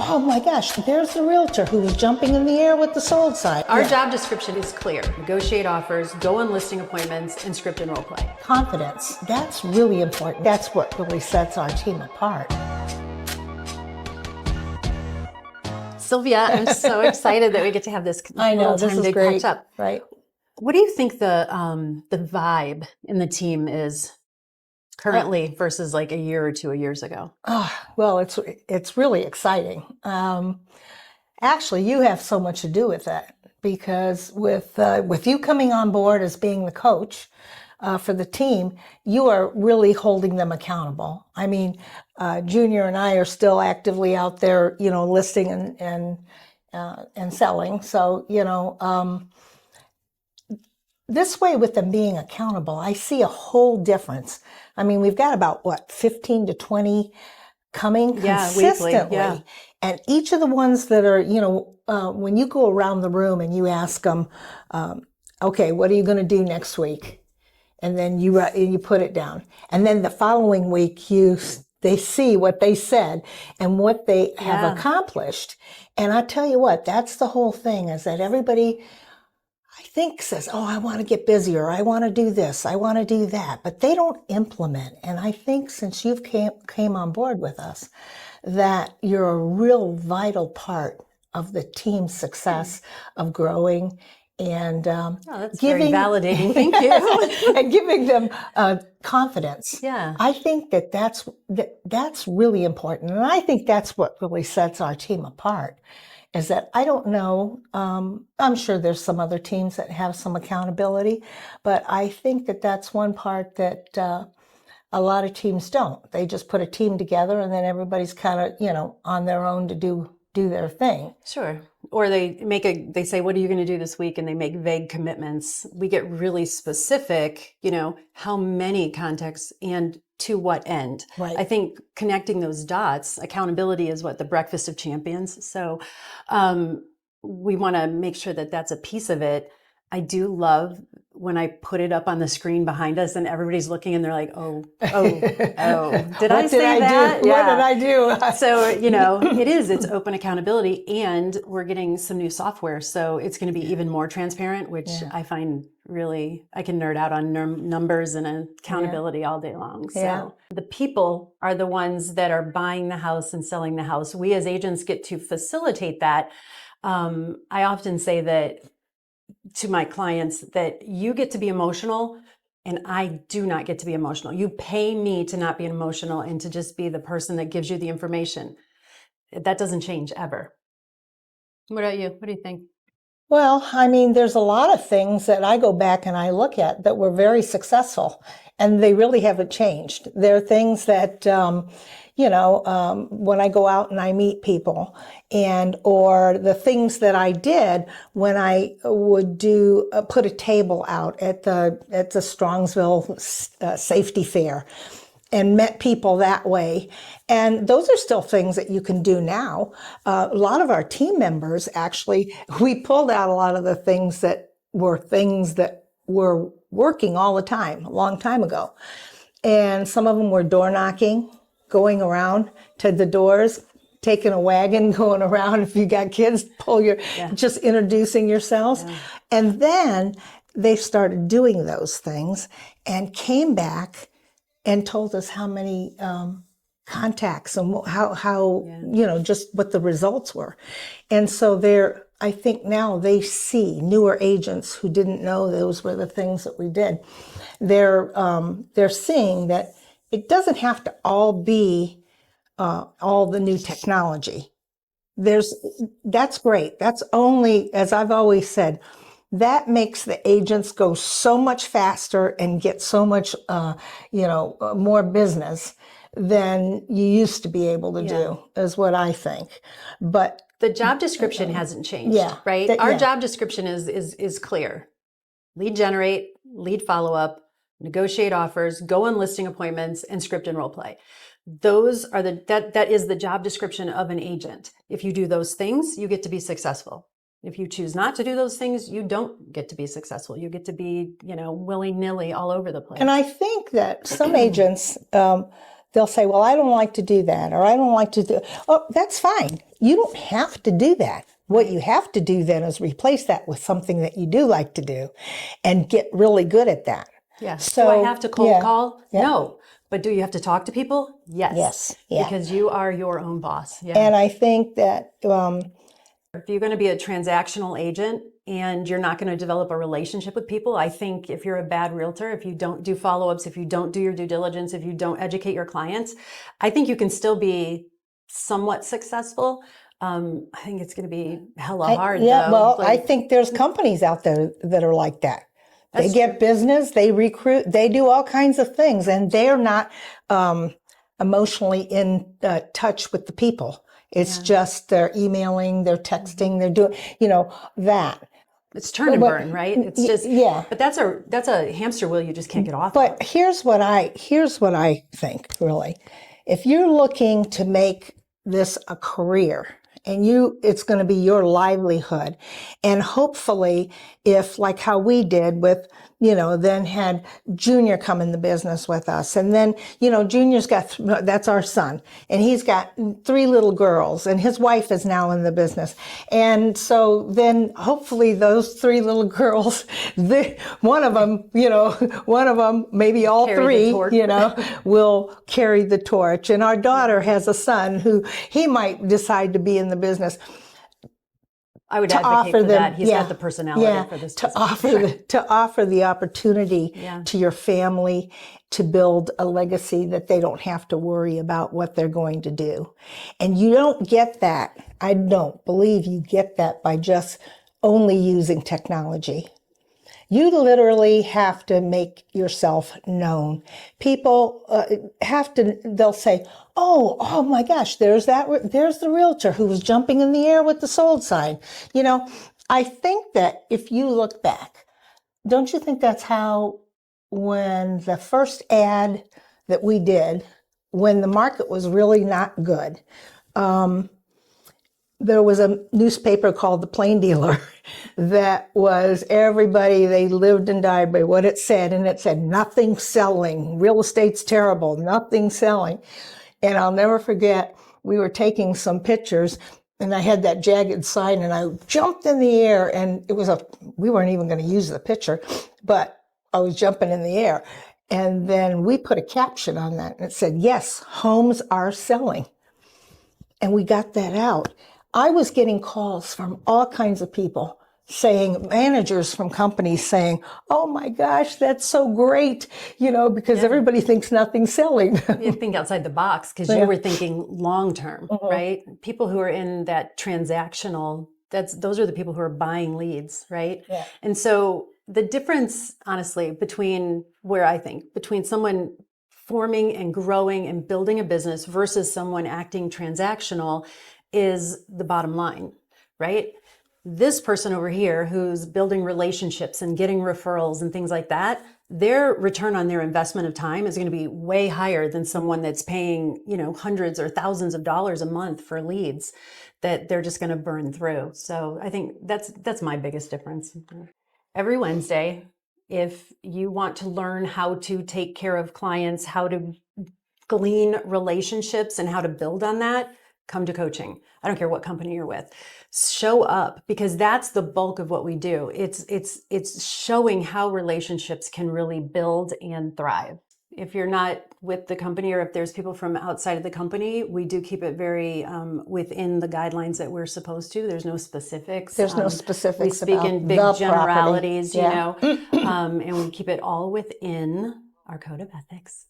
oh my gosh, there's the realtor who was jumping in the air with the sold sign. Our job description is clear. Negotiate offers, go on listing appointments, and script and role play. Confidence, that's really important. That's what really sets our team apart. Sylvia, I'm so excited that we get to have this little time to catch up. Right. What do you think the vibe in the team is currently versus like a year or 2 years ago? Well, it's really exciting. Actually, you have so much to do with that because with you coming on board as being the coach for the team, you are really holding them accountable. I mean, Junior and I are still actively out there, listing and selling. So, this way with them being accountable, I see a whole difference. I mean, we've got about 15 to 20 coming consistently. Weekly, yeah. And each of the ones that are, when you go around the room and you ask them, okay, what are you going to do next week? And then you put it down. And then the following week, they see what they said and what they have accomplished. And I tell you what, that's the whole thing, is that everybody, I think, says, oh, I want to get busier. I want to do this. I want to do that. But they don't implement. And I think since you've came on board with us, that you're a real vital part of the team's success of growing and that's very validating. Thank you. and giving them confidence. Yeah, I think that's really important, and I think that's what really sets our team apart. Is that I don't know. I'm sure there's some other teams that have some accountability, but I think that's one part that a lot of teams don't. They just put a team together, and then everybody's kind of on their own to do their thing. Sure. Or they say, what are you going to do this week? And they make vague commitments. We get really specific, how many contacts and to what end. Right. I think connecting those dots, accountability is what the breakfast of champions. So we want to make sure that that's a piece of it. I do love when I put it up on the screen behind us and everybody's looking and they're like, oh, did I say that? Yeah. What did I do? So, it's open accountability, and we're getting some new software. So it's going to be even more transparent, which I find really, I can nerd out on numbers and accountability all day long. So the people are the ones that are buying the house and selling the house. We as agents get to facilitate that. I often say that to my clients that you get to be emotional and I do not get to be emotional. You pay me to not be emotional and to just be the person that gives you the information. That doesn't change ever. What about you? What do you think? Well, I mean, there's a lot of things that I go back and I look at that were very successful, and they really haven't changed. There are things that, when I go out and I meet people, or the things that I did when I would put a table out at the Strongsville Safety Fair, and met people that way. And those are still things that you can do now. A lot of our team members, actually, we pulled out a lot of the things that were working all the time, a long time ago. And some of them were door knocking, going around to the doors, taking a wagon, going around. If you got kids, just introducing yourselves. Yeah. And then they started doing those things and came back and told us how many contacts and how just what the results were. And so I think now they see newer agents who didn't know those were the things that we did. They're seeing that it doesn't have to all be all the new technology. That's great. That's only, as I've always said, that makes the agents go so much faster and get so much, more business than you used to be able to do, is what I think. But the job description hasn't changed, right? Our job description is clear. Lead generate, lead follow up, negotiate offers, go on listing appointments, and script and role play. Those are that is the job description of an agent. If you do those things, you get to be successful. If you choose not to do those things, you don't get to be successful. You get to be, willy-nilly all over the place. And I think that some agents, they'll say, well, I don't like to do that, or I don't like to do, oh, that's fine. You don't have to do that. What you have to do then is replace that with something that you do like to do and get really good at that. Yeah. So, do I have to cold yeah, call? yeah. No. But do you have to talk to people? Yes. Yes. Yeah. Because you are your own boss. Yeah. And I think that, If you're going to be a transactional agent and you're not going to develop a relationship with people, I think if you're a bad realtor, if you don't do follow-ups, if you don't do your due diligence, if you don't educate your clients, I think you can still be somewhat successful. I think it's going to be hella hard. Yeah, though. well, Like, I think there's companies out there that are like that. They That's get true. business, they recruit, they do all kinds of things, and they're not emotionally in touch with the people. It's just they're emailing, they're texting, they're doing, that. It's turn and burn, right? It's just, yeah. But that's a hamster wheel you just can't get off of. But here's what I think, really. If you're looking to make this a career and it's going to be your livelihood, and hopefully if, like how we did with, then had Junior come in the business with us, and then, Junior's got, that's our son, and he's got 3 little girls, and his wife is now in the business. And so then hopefully those 3 little girls, one of them, maybe all Carry the 3, torch. will carry the torch. And our daughter has a son who he might decide to be in the business. I would To advocate offer for them, that. He's got the personality for this. to offer the opportunity to your family to build a legacy that they don't have to worry about what they're going to do. And you don't get that. I don't believe you get that by just only using technology. You literally have to make yourself known. People they'll say, oh my gosh, there's the realtor who was jumping in the air with the sold sign. I think that if you look back, don't you think that's how, when the first ad that we did, when the market was really not good, there was a newspaper called The Plain Dealer that was everybody, they lived and died by what it said. And it said, nothing selling. Real estate's terrible. Nothing selling. And I'll never forget, we were taking some pictures and I had that jagged sign and I jumped in the air, and we weren't even going to use the picture, but I was jumping in the air. And then we put a caption on that and it said, yes, homes are selling. And we got that out. I was getting calls from all kinds of people saying, managers from companies saying, oh my gosh, that's so great, because everybody thinks nothing's selling. You think outside the box because you were thinking long term, right? People who are in that transactional, those are the people who are buying leads, right? Yeah. And so the difference, honestly, between someone forming and growing and building a business versus someone acting transactional is the bottom line, right? This person over here who's building relationships and getting referrals and things like that, their return on their investment of time is going to be way higher than someone that's paying, hundreds or thousands of dollars a month for leads that they're just going to burn through. So I think that's my biggest difference. Every Wednesday, if you want to learn how to take care of clients, how to glean relationships and how to build on that, come to coaching. I don't care what company you're with. Show up, because that's the bulk of what we do. It's showing how relationships can really build and thrive. If you're not with the company, or if there's people from outside of the company, we do keep it very within the guidelines that we're supposed to. There's no specifics. There's no specifics. We speak about in big the generalities, property. and we keep it all within our code of ethics.